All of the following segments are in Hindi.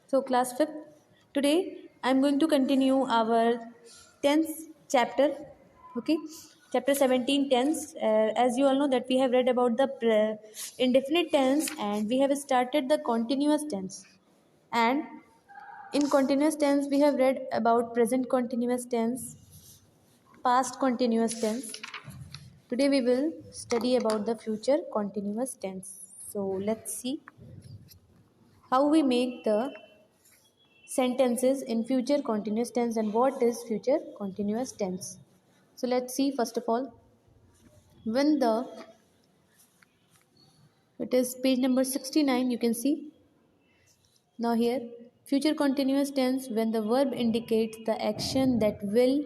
So class 5th, today I am going to continue our 10th chapter, okay, chapter 17 tense. As you all know that we have read about the indefinite tense and we have started the continuous tense. And in continuous tense we have read about present continuous tense, past continuous tense. Today we will study about the future continuous tense. So let's see how we make the sentences in future continuous tense and what is future continuous tense. So let's see first of all when the it is page number 69, you can see now here future continuous tense when the verb indicates the action that will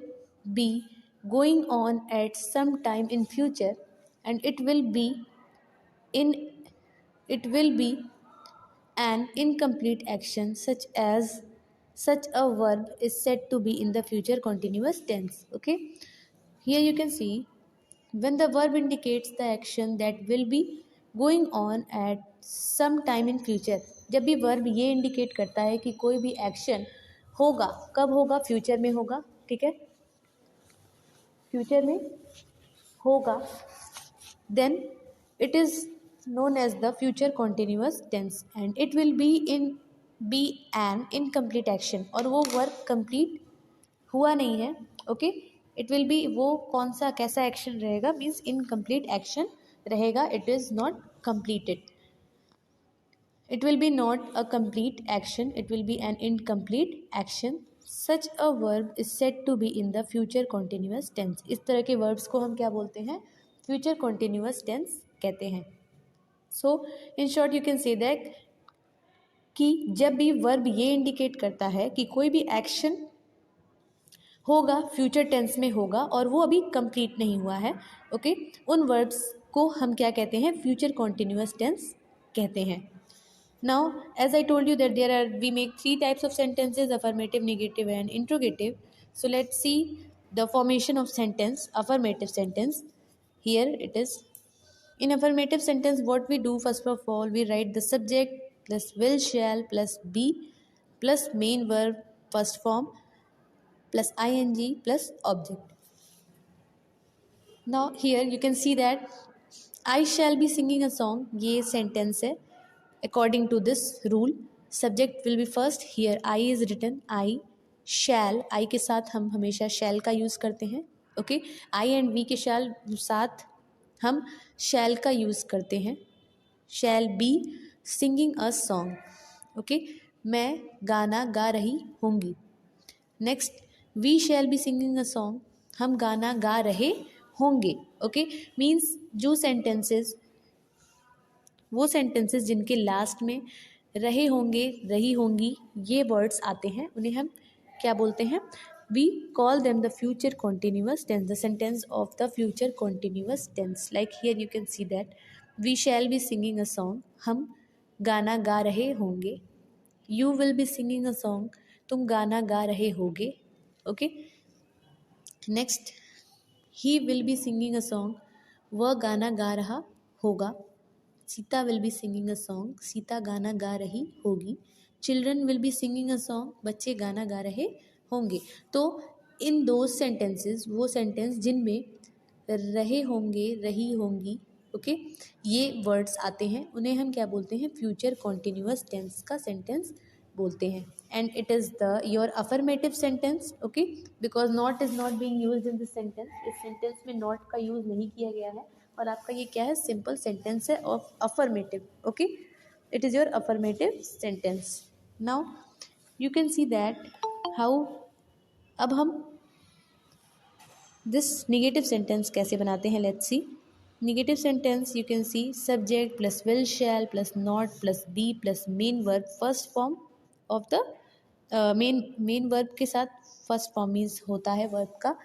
be going on at some time in future and in it will be an incomplete action such a verb is said to be in the future continuous tense. Okay, here you can see when the verb indicates the action that will be going on at some time in future. जब भी वर्ब ये इंडिकेट करता है कि कोई भी एक्शन होगा, कब होगा, फ्यूचर में होगा, ठीक है, फ्यूचर में होगा, then it is known as the future continuous tense and it will be an incomplete action और वो वर्क कंप्लीट हुआ नहीं है. ओके, इट विल बी वो कौन सा कैसा एक्शन रहेगा मीन्स इनकम्प्लीट एक्शन रहेगा. It is not completed. It will be not a complete action, it will be an incomplete action. Such a verb is said to be in the future continuous tense. इस तरह के verbs को हम क्या बोलते हैं, future continuous tense कहते हैं. So in short you can say that कि जब भी verb ये indicate करता है कि कोई भी action होगा, फ्यूचर टेंस में होगा और वो अभी कंप्लीट नहीं हुआ है, ओके, उन वर्ब्स को हम क्या कहते हैं, फ्यूचर कॉन्टिन्यूअस टेंस कहते हैं. Now as I told you that there are we make 3 types of sentences, affirmative, negative and interrogative. So let's see the formation of sentence. Affirmative sentence, here it is in affirmative sentence what we do, first of all we write the subject plus will shall plus be plus main verb first form plus ing plus object. Now here you can see that I shall be singing a song, ये sentence है. According to this rule subject will be first. Here I is written, I shall, I के साथ हम हमेशा shall का यूज़ करते हैं. ओके, I and we के साथ हम shall का यूज़ करते हैं. shall be singing a song. Okay, मैं गाना गा रही होंगी. Next we shall be singing a song, हम गाना गा रहे होंगे. ओके, मीन्स जो सेंटेंसेस वो सेंटेंसेस जिनके लास्ट में रहे होंगे, रही होंगी ये वर्ड्स आते हैं उन्हें हम क्या बोलते हैं, we call them the future continuous tense, the sentence of the future continuous tense. Like here you can see that we shall be singing a song, हम गाना गा रहे होंगे. You will be singing a song, तुम गाना गा रहे होगे. Okay, next he will be singing a song, वह गाना गा रहा होगा. Sita will be singing a song, Sita गाना गा रही होगी. Children will be singing a song, बच्चे गाना गा रहे होंगे. तो इन दो सेंटेंसेस, वो सेंटेंस जिनमें रहे होंगे, रही होंगी, ओके, ये वर्ड्स आते हैं उन्हें हम क्या बोलते हैं, फ्यूचर कॉन्टिन्यूअस टेंस का सेंटेंस बोलते हैं. And it is the your affirmative sentence. Okay, because not is not being used in this sentence. इस सेंटेंस में नॉट का यूज़ नहीं किया गया है और आपका ये क्या है, सिंपल सेंटेंस है of affirmative. Okay, it is your affirmative sentence. Now you can see that how अब हम दिस निगेटिव सेंटेंस कैसे बनाते हैं. Let's C negative sentence. You can see subject plus will shall plus not plus be plus main verb first form of the main verb के साथ फर्स्ट फॉर्म मीन्स होता है वर्ब का,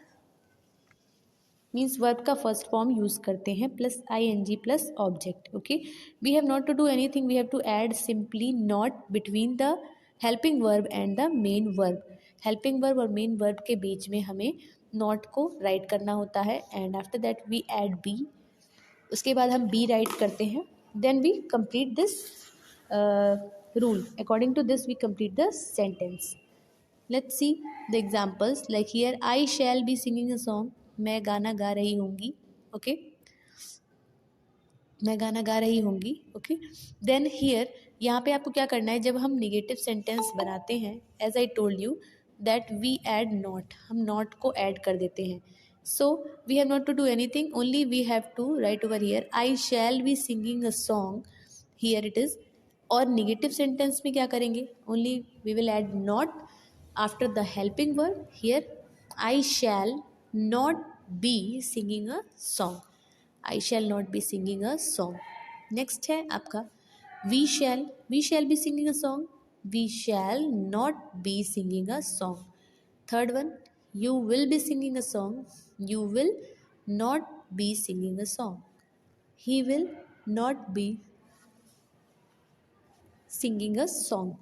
मीन्स वर्ब का फर्स्ट फॉर्म यूज़ करते हैं plus ing plus object. Okay, we have not to do anything, we have to add simply not between the helping verb and the main verb. Helping verb और मेन वर्ब के बीच में हमें नॉट को राइट करना होता है and after that we add be. उसके बाद हम बी राइट करते हैं. Then we complete this rule. According to this, we complete the sentence. Let's see the examples. Like here, I shall be singing a song. मैं गाना गा रही होंगी. Okay. मैं गाना गा रही होंगी. ओके. देन हियर, यहाँ पे आपको क्या करना है, जब हम निगेटिव सेंटेंस बनाते हैं, as I told you that we add not, हम नॉट को ऐड कर देते हैं. So we have not to do anything, only we have to write over here I shall be singing a song. Here it is. और निगेटिव सेंटेंस में क्या करेंगे, only we will add not after the helping verb. Here I shall not be singing a song. I shall not be singing a song. Next है आपका we shall be singing a song. We shall not be singing a song. Third one, you will be singing a song. You will not be singing a song. He will not be singing a song.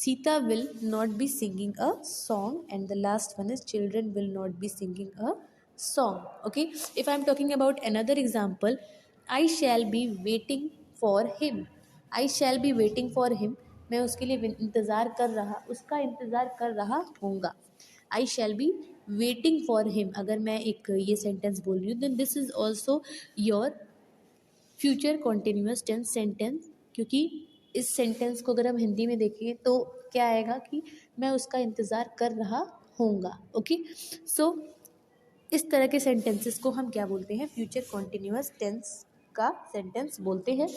Sita will not be singing a song. And the last one is children will not be singing a song. Okay. If I'm talking about another example, I shall be waiting for him. I shall be waiting for him. मैं उसके लिए इंतज़ार कर रहा, उसका इंतज़ार कर रहा होऊंगा. I shall be waiting for him. अगर मैं एक ये सेंटेंस बोल रही हूँ, then this is also your future continuous tense sentence. क्योंकि इस सेंटेंस को अगर हम हिंदी में देखेंगे तो क्या आएगा कि मैं उसका इंतज़ार कर रहा होऊंगा. ओके. सो इस तरह के सेंटेंसेस को हम क्या बोलते हैं, फ्यूचर कॉन्टिन्यूस टेंस का सेंटेंस बोलते हैं.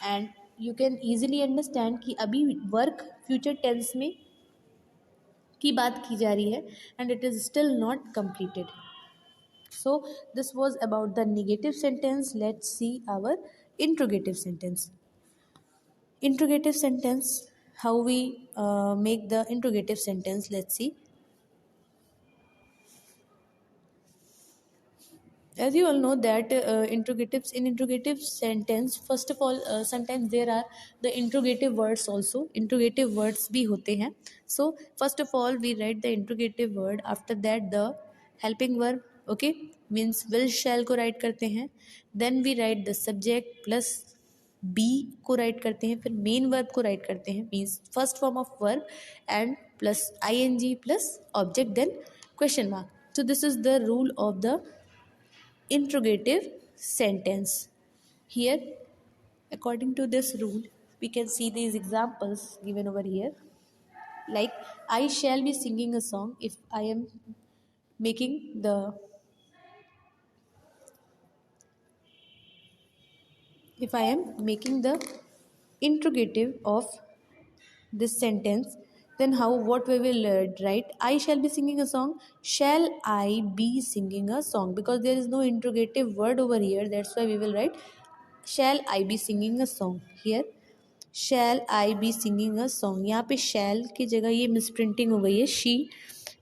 And you can easily understand कि अभी वर्क फ्यूचर टेंस में की बात की जा रही है and it is still not completed. So this was about the negative sentence. Let's see our interrogative sentence. Interrogative sentence, how we make the interrogative sentence. Let's see. As you all know that interrogative sentence, first of all, sometimes there are the interrogative words also. Interrogative words भी होते हैं. So first of all we write the interrogative word, after that the helping verb. Okay, means will shall को write करते हैं. Then we write the subject plus be को write करते हैं, फिर main verb को write करते हैं, means first form of verb, and plus ing plus object, then question mark. So this is the rule of the interrogative sentence. Here, according to this rule, we can see these examples given over here. Like, I shall be singing a song if I am making the interrogative of this sentence, then what we will write, I shall be singing a song, shall I be singing a song, because there is no interrogative word over here, that's why we will write shall I be singing a song. Here shall I be singing a song, यहाँ पे shall की जगह ये मिसप्रिंटिंग हो गई है, she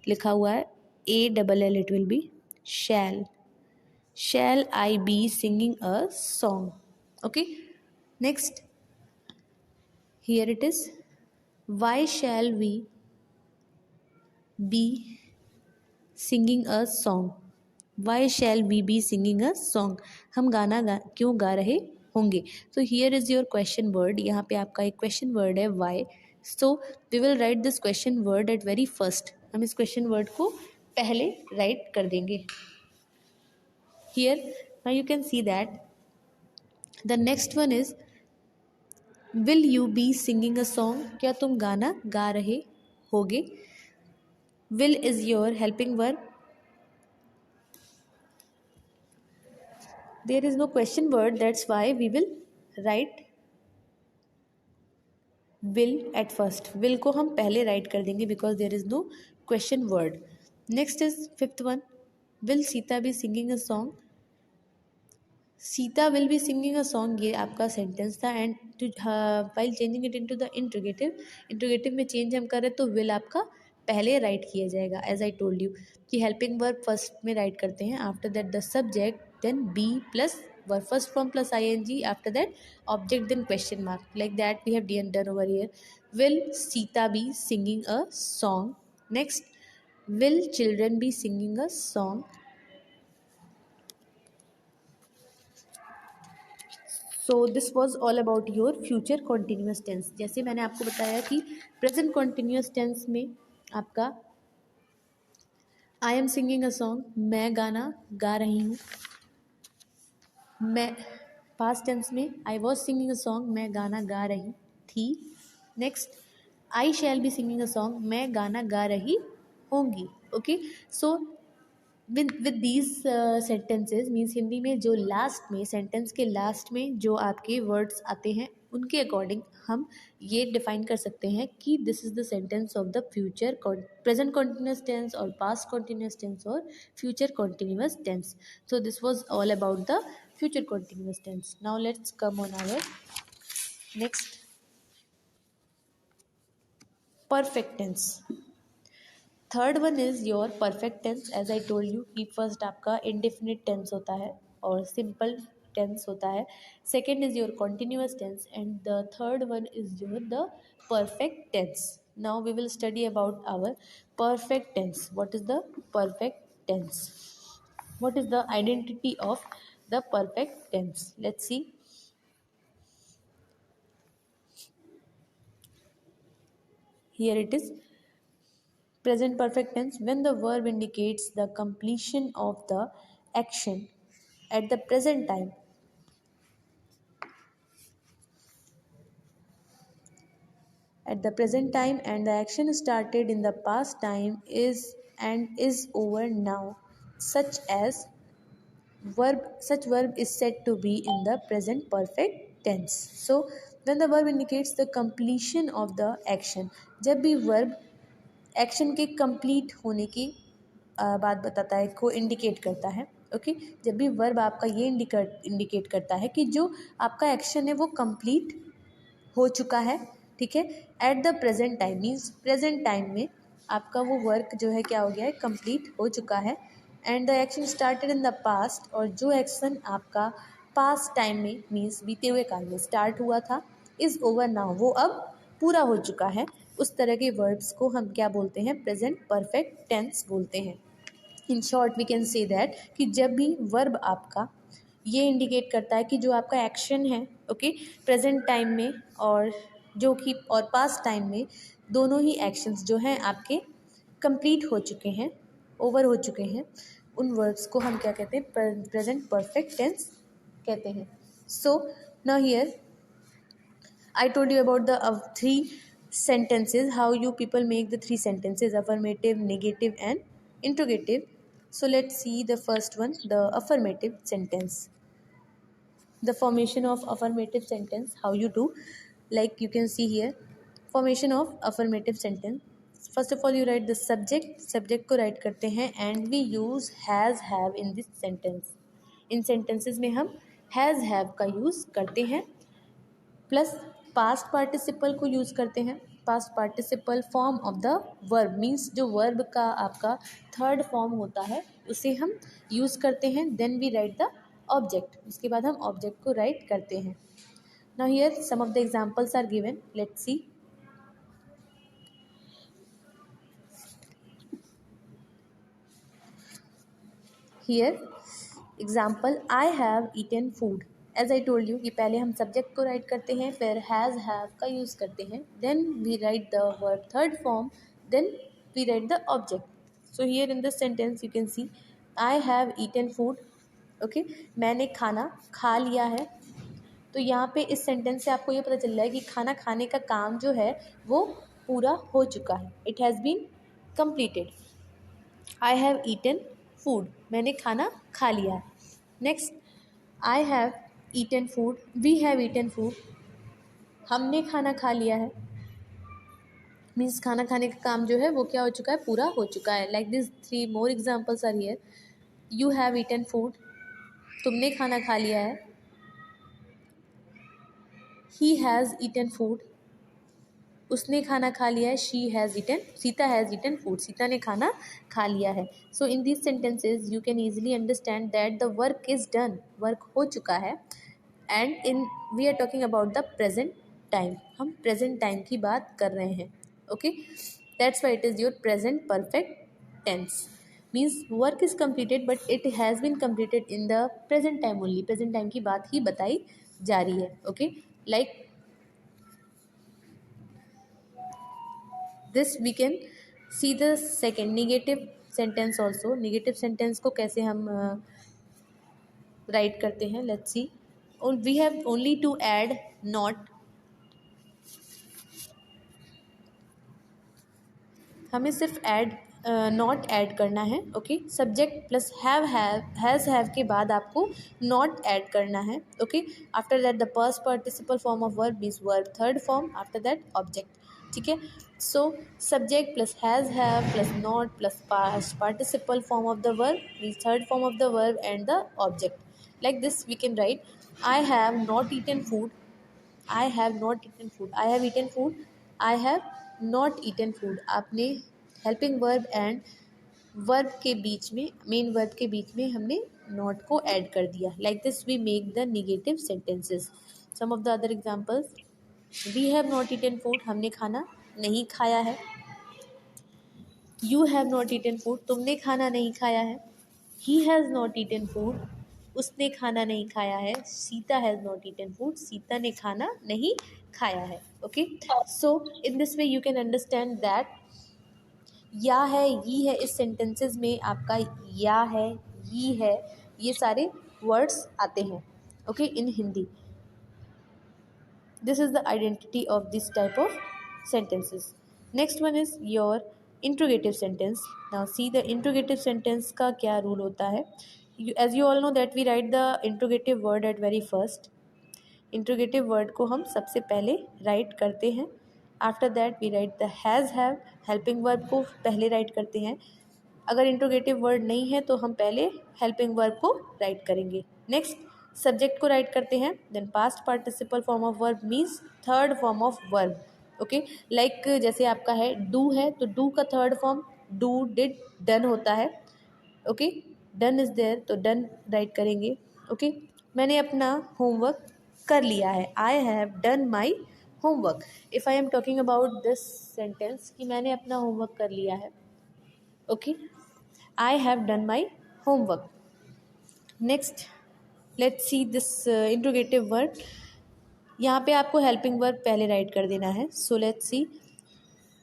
लिखा हुआ है, ALL it will be shall I be singing a song. Okay, next, here it is, why shall we be singing a song. Why shall we be singing a song? हम गाना क्यों गा रहे होंगे. So here is your question word. यहाँ पे आपका एक question word है why. So we will write this question word at very first. हम इस question word को पहले write कर देंगे. Here now you can see that the next one is will you be singing a song. क्या तुम गाना गा रहे होगे. Will is your helping verb. There is no question word, that's why we will write will at first. Will को हम पहले write कर देंगे because there is no question word. Next is fifth one. Will Sita be singing a song? Sita will be singing a song, ये आपका sentence था. And while changing it into the interrogative में change हम कर रहे तो will आपका पहले write किया जाएगा. As I told you कि helping verb first में write करते हैं, after that the subject, then be plus verb first form plus ing, after that object, then question mark. Like that we have done over here. Will Sita be singing a song? Next, will children be singing a song? So this was all about your future continuous tense. जैसे मैंने आपको बताया कि प्रेजेंट कॉन्टीन्यूस टेंस में आपका I am singing a song, मैं गाना गा रही हूँ। मैं पास्ट टेंस में I was singing a song, मैं गाना गा रही थी। Next, I shall be singing a song, मैं गाना गा रही होंगी। Okay, so with these sentences means Hindi में जो लास्ट में सेंटेंस के लास्ट में जो आपके वर्ड्स आते हैं उनके अकॉर्डिंग हम ये डिफाइन कर सकते हैं कि this is the sentence of the future present continuous tense और पास्ट कॉन्टिन्यूस टेंस और future continuous tense. So this was all about the future continuous tense. Now let's come on our next, perfect tense। Third one is your perfect tense. As I told you कि फर्स्ट आपका इंडेफिनिट टेंस होता है और सिंपल टेंस होता है। Second is your continuous tense and the third one is your the perfect tense. Now we will study about our perfect tense. What is the perfect tense? What is the identity of the perfect tense? Let's see. Here it is. Present perfect tense, when the verb indicates the completion of the action at the present time. At the present time and the action started in the past time is over now. Such verb is said to be in the present perfect tense. So when the verb indicates the completion of the action, जब भी verb एक्शन के कंप्लीट होने की बात बताता है, को इंडिकेट करता है। ओके, जब भी वर्ब आपका ये इंडिकेट करता है कि जो आपका एक्शन है वो कंप्लीट हो चुका है, ठीक है, at the present time means present time में आपका वो वर्क जो है क्या हो गया है, कंप्लीट हो चुका है। And the action started in the past, और जो एक्शन आपका पास्ट टाइम में मीन्स बीते हुए काल में स्टार्ट हुआ था, इज़ ओवर नाउ, वो अब पूरा हो चुका है। उस तरह के वर्ब्स को हम क्या बोलते हैं? प्रेजेंट परफेक्ट टेंस बोलते हैं। In short we can say that कि जब भी वर्ब आपका ये इंडिकेट करता है कि जो आपका एक्शन है, ओके, प्रेजेंट टाइम में और जो कि और पास्ट टाइम में दोनों ही एक्शंस जो हैं आपके कंप्लीट हो चुके हैं, ओवर हो चुके हैं, उन वर्ब्स को हम क्या कहते हैं? प्रेजेंट परफेक्ट टेंस कहते हैं। So now here I told you about the three sentences, how you people make the three sentences: affirmative, negative, and interrogative. So let's see the first one, the affirmative sentence. The formation of affirmative sentence, how you do, like you can see here, formation of affirmative sentence. First of all, you write the subject को write करते हैं, and we use has have in this sentence. In sentences में हम has have का use करते हैं, प्लस पास्ट पार्टिसिपल को यूज़ करते हैं। Past participle form of the verb means जो वर्ब का आपका थर्ड फॉर्म होता है उसे हम यूज़ करते हैं। Then we write the object, उसके बाद हम ऑब्जेक्ट को राइट करते हैं। Now here some of the examples are given, let's see. Here example, I have eaten food. As I told you कि पहले हम सब्जेक्ट को राइट करते हैं, फिर हैज़ हैव का यूज़ करते हैं, then we write the verb third form, then we write the object. So here in this sentence you can see I have eaten food. Okay, मैंने खाना खा लिया है। तो यहाँ पे इस सेंटेंस से आपको ये पता चल रहा है कि खाना खाने का काम जो है वो पूरा हो चुका है, it has been completed. I have eaten food, मैंने खाना खा लिया है। Next, I have eaten food, we have eaten food, हमने खाना खा लिया है। मीन्स खाना खाने का काम जो है वो क्या हो चुका है? पूरा हो चुका है। Like this three more examples are here. You have eaten food, तुमने खाना खा लिया है। ही हैज़ ईटन फूड, उसने खाना खा लिया है। She has eaten, Sita has eaten food, Sita ने खाना खा लिया है। So in this sentences you can easily understand that the work is done, work हो चुका है। And in we are talking about the present time, हम प्रेजेंट टाइम की बात कर रहे हैं। Okay, that's why it is your present perfect tense. Means work is completed but it has been completed in the present time only, present time की बात ही बताई जारी है. Okay, like this we can see the second negative sentence also. Negative sentence को कैसे हम राइट करते हैं, let's see. We have only to add not. हमें सिर्फ ऐड नॉट ऐड करना है. ओके, सब्जेक्ट प्लस हैव के बाद आपको नॉट ऐड करना है. Okay, after that the past participle form of verb means verb third form, after that object. ठीक है, so subject plus have plus not plus past participle form of the verb means third form of the verb and the object. Like this we can write I have not eaten food. I have not eaten food. I have eaten food. I have not eaten food. आपने हेल्पिंग वर्ब एंड वर्ब के बीच में, मेन वर्ब के बीच में हमने नॉट को ऐड कर दिया. Like this we make the negative sentences. Some of the other examples. We have not eaten food. हमने खाना नहीं खाया है. You have not eaten food. तुमने खाना नहीं खाया है. He has not eaten food. उसने खाना नहीं खाया है. Sita has not eaten food. Sita ने खाना नहीं खाया है. Okay, so in this way you can understand that या है, यी है, इस सेंटेंसेस में आपका या है, यी है, ये सारे वर्ड्स आते हैं. Okay, in Hindi. This is the identity of this type of sentences. Next one is your interrogative sentence. Now see the interrogative sentence का क्या rule होता है. As you all know that we write the interrogative word at very first. Interrogative word को हम सबसे पहले write करते हैं. After that we write the has have. Helping verb को पहले write करते हैं. अगर इंट्रोगेटिव वर्ड नहीं है तो हम पहले हेल्पिंग वर्ब को राइट करेंगे. नेक्स्ट सब्जेक्ट को राइट करते हैं. Then past participle form of verb means third form of verb. Okay, like जैसे आपका है डू है तो डू का third form do did done होता है. ओके, डन इज देयर तो डन राइट करेंगे. ओके, मैंने अपना होमवर्क कर लिया है. I have done my homework. If I am talking about this sentence कि मैंने अपना होमवर्क कर लिया है. Okay, I have done my homework. Next, let's see this interrogative word. यहाँ पे आपको helping verb पहले राइट कर देना है. So let's see.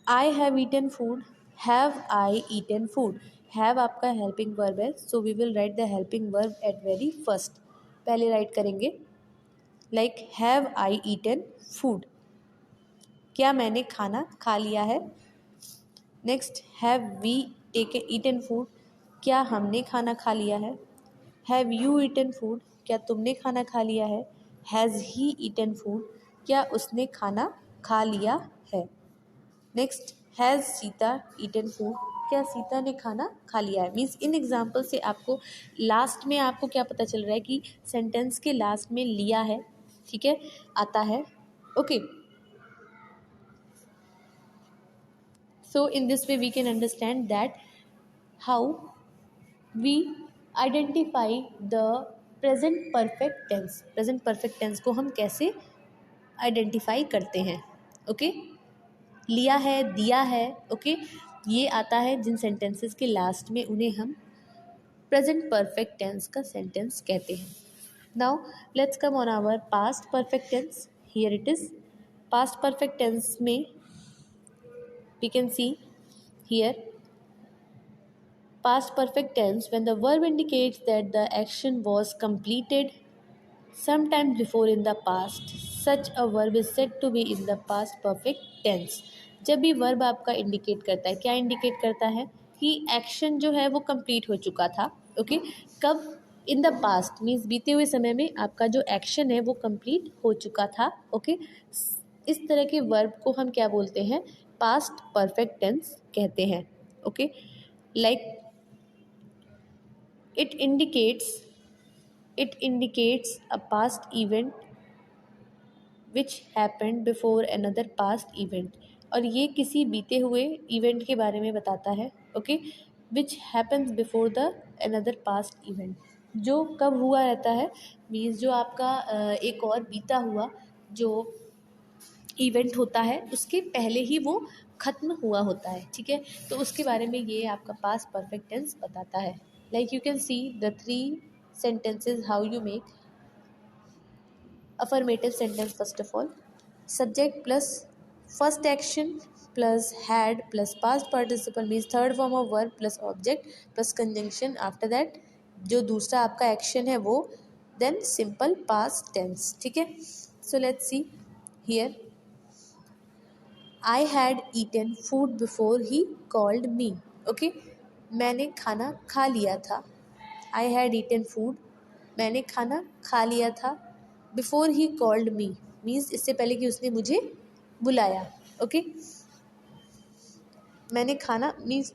I have eaten food. Have I eaten food? Have आपका helping verb है. So we will write the helping verb at very first. पहले राइट करेंगे. Like have I eaten food? क्या मैंने खाना खा लिया है. Next, have we eaten food? क्या हमने खाना खा लिया है. Have you eaten food. क्या तुमने खाना खा लिया है. Has he eaten food. क्या उसने खाना खा लिया है. Next, has Sita eaten food. क्या सीता ने खाना खा लिया है. मीन्स इन एग्जाम्पल से आपको लास्ट में आपको क्या पता चल रहा है कि सेंटेंस के लास्ट में लिया है. ठीक है, आता है. Okay, so in this way we can understand that how we identify the present perfect tense. present perfect tense को हम कैसे आइडेंटिफाई करते हैं. ओके, लिया है, दिया है. ओके, ये आता है जिन सेंटेंसेस के लास्ट में, उन्हें हम प्रेजेंट परफेक्ट टेंस का सेंटेंस कहते हैं. Now let's come on our past perfect tense. Here it is. Past perfect tense में we can see here past perfect tense when the verb indicates that the action was completed sometime before in the past. Such a verb is said to be in the past perfect tense. जब भी वर्ब आपका इंडिकेट करता है, क्या इंडिकेट करता है कि एक्शन जो है वो कंप्लीट हो चुका था. ओके, कब. इन द पास्ट मीन्स बीते हुए समय में आपका जो एक्शन है वो कंप्लीट हो चुका था. ओके, इस तरह के वर्ब को हम क्या बोलते हैं, पास्ट परफेक्ट टेंस कहते हैं. Okay, like it indicates a past event which happened before another past event. और ये किसी बीते हुए इवेंट के बारे में बताता है. Okay, which happens before the another past event. जो कब हुआ रहता है मीन्स जो आपका एक और बीता हुआ जो इवेंट होता है उसके पहले ही वो ख़त्म हुआ होता है. ठीक है, तो उसके बारे में ये आपका पास्ट परफेक्ट टेंस बताता है. Like you can see the 3 sentences how you make. affirmative sentence first of all. Subject plus first action plus had plus past participle means third form of verb plus object plus conjunction. After that जो दूसरा आपका action है वो then simple past tense. ठीक है, so let's see here. I had eaten food before he called me. Okay, मैंने खाना खा लिया था. I had eaten food, मैंने खाना खा लिया था. Before he called me means इससे पहले कि उसने मुझे बुलाया. Okay, मैंने खाना मीन्स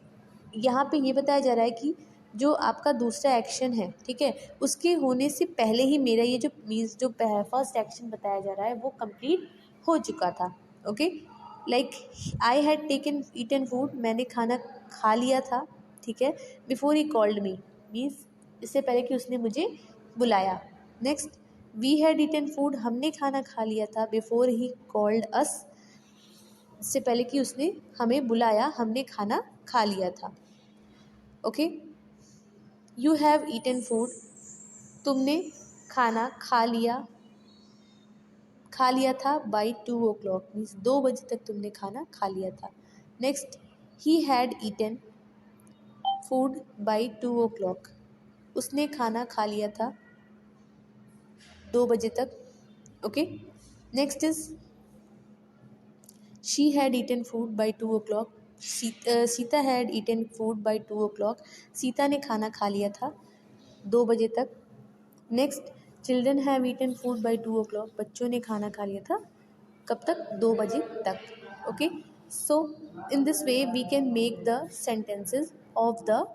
यहाँ पे ये बताया जा रहा है कि जो आपका दूसरा एक्शन है, ठीक है, उसके होने से पहले ही मेरा ये जो मीन्स जो फर्स्ट एक्शन बताया जा रहा है वो कंप्लीट हो चुका था. Okay, like I had taken eaten food, मैंने खाना खा लिया था. ठीक है, before he called me means इससे पहले कि उसने मुझे बुलाया. Next, we had eaten food, हमने खाना खा लिया था. बिफोर ही कॉल्ड अस, इससे पहले कि उसने हमें बुलाया हमने खाना खा लिया था. Okay, you have eaten food, तुमने खाना खा लिया था. बाई 2 o'clock मीन्स 2 बजे तक तुमने खाना खा लिया था. Next, he had eaten food by 2 o'clock, उसने खाना खा लिया था 2 बजे तक. Okay, next is she had eaten food by 2 o'clock, Sita had eaten food by 2 o'clock, Sita ने खाना खा लिया था 2 बजे तक. Next, children have eaten food by 2 o'clock, बच्चों ने खाना खा लिया था कब तक? 2 बजे तक. Okay, so in this way we can make the sentences of the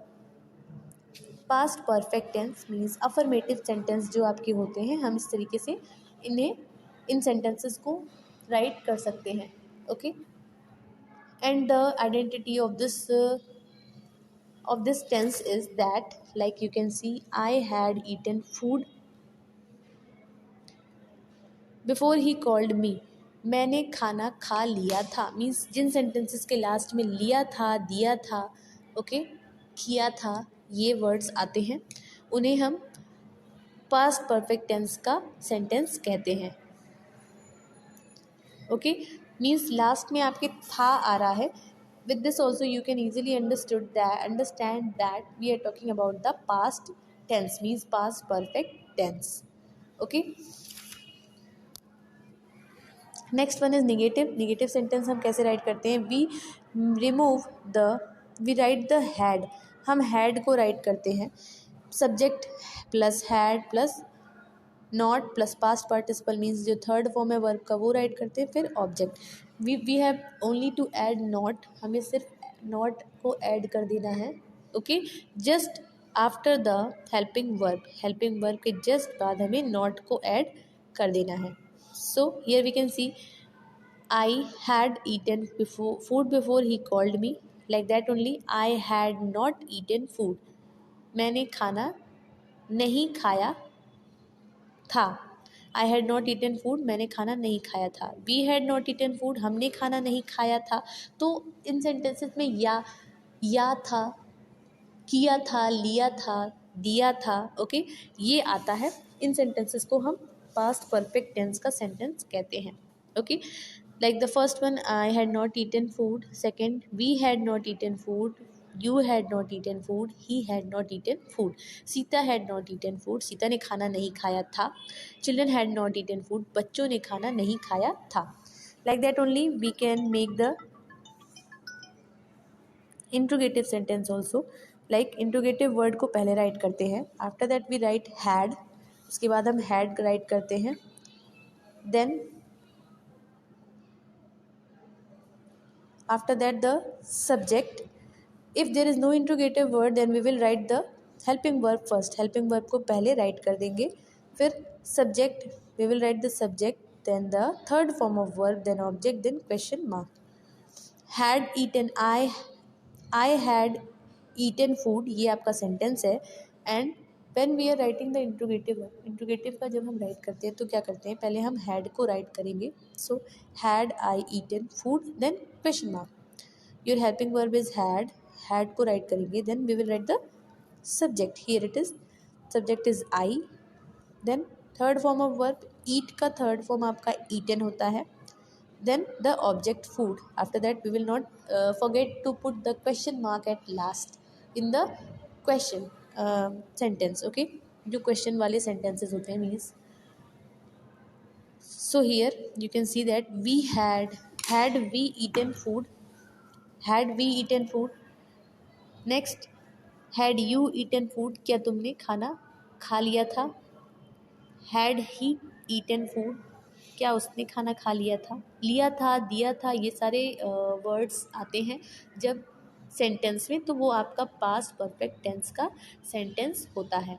past perfect tense means affirmative sentence जो आपके होते हैं, हम इस तरीके से इन सेंटेंसेस को राइट कर सकते हैं. Okay, and the identity of this tense is that, like you can see, I had eaten food before he called me, मैंने खाना खा लिया था मीन्स जिन सेंटेंसेस के लास्ट में लिया था, दिया था, ओके, किया था, ये वर्ड्स आते हैं उन्हें हम पास्ट परफेक्ट टेंस का सेंटेंस कहते हैं. ओके, मीन्स लास्ट में आपके था आ रहा है. With this also you can easily understand that we are talking about the past tense means past perfect tense. Okay, next one is negative sentence. हम कैसे राइट करते हैं? we write the had, हम had को राइट करते हैं. Subject plus had plus not plus past participle means जो थर्ड फॉर्म है वर्ब का वो राइट करते हैं. फिर object, we have only to add not, हमें सिर्फ नॉट को ऐड कर देना है. Okay, just after the helping verb के जस्ट बाद हमें नॉट को ऐड कर देना है. So here we can see I had eaten food before he called me, like that only. I had not eaten food, मैंने खाना नहीं खाया था. I had not eaten food, मैंने खाना नहीं खाया था. We had not eaten food, हमने खाना नहीं खाया था. तो इन सेंटेंसेस में या था, किया था, लिया था, दिया था. ओके, ये आता है. इन सेंटेंसेस को हम पास्ट परफेक्ट टेंस का सेंटेंस कहते हैं. Okay, like the first one, I had not eaten food. Second, we had not eaten food. You had not eaten food. He had not eaten food. Sita had not eaten food. Sita ने खाना नहीं खाया था. Children had not eaten food. बच्चों ने खाना नहीं खाया था. Like that only we can make the interrogative sentence also. Like interrogative word को पहले राइट करते हैं. After that we write had. उसके बाद हम had राइट करते हैं. Then after that the subject. If there is no interrogative word then we will write the helping verb first. helping verb को पहले राइट कर देंगे. फिर subject, we will write the subject, then the third form of verb, then object, then question mark. had eaten, I had eaten food, ये आपका सेंटेंस है. And when we are writing the interrogative का जब हम राइट करते हैं तो क्या करते हैं, पहले हम had को राइट करेंगे. so had I eaten food, then question mark. your helping verb is had को राइट करेंगे. then we will write the subject. here it is, subject is I. then third form of verb ईट का थर्ड फॉर्म आपका ईटन होता है. Then the object food. After that we will not forget to put the question mark at last in the question sentence. Okay, जो question वाले sentences होते हैं means. So here you can see that we had we eaten food, had we eaten food. Next, had you eaten food, क्या तुमने खाना खा लिया था. हैड ही ईटन फूड, क्या उसने खाना खा लिया था. लिया था, दिया था, ये सारे वर्ड्स आते हैं जब सेंटेंस में, तो वो आपका पास्ट परफेक्ट टेंस का सेंटेंस होता है.